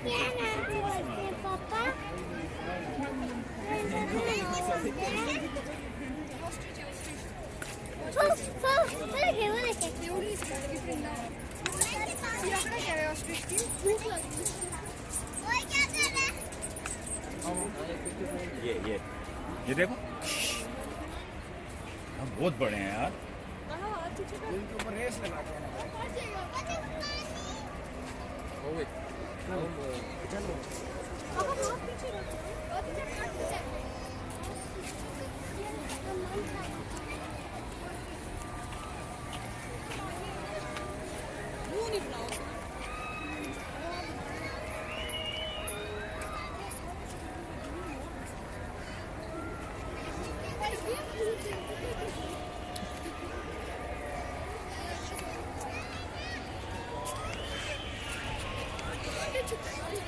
क्या नाम बोलते हैं पापा? ये देखो, हम बहुत बड़े हैं यार। इनके ऊपर रेस लगा के चलो Thank you.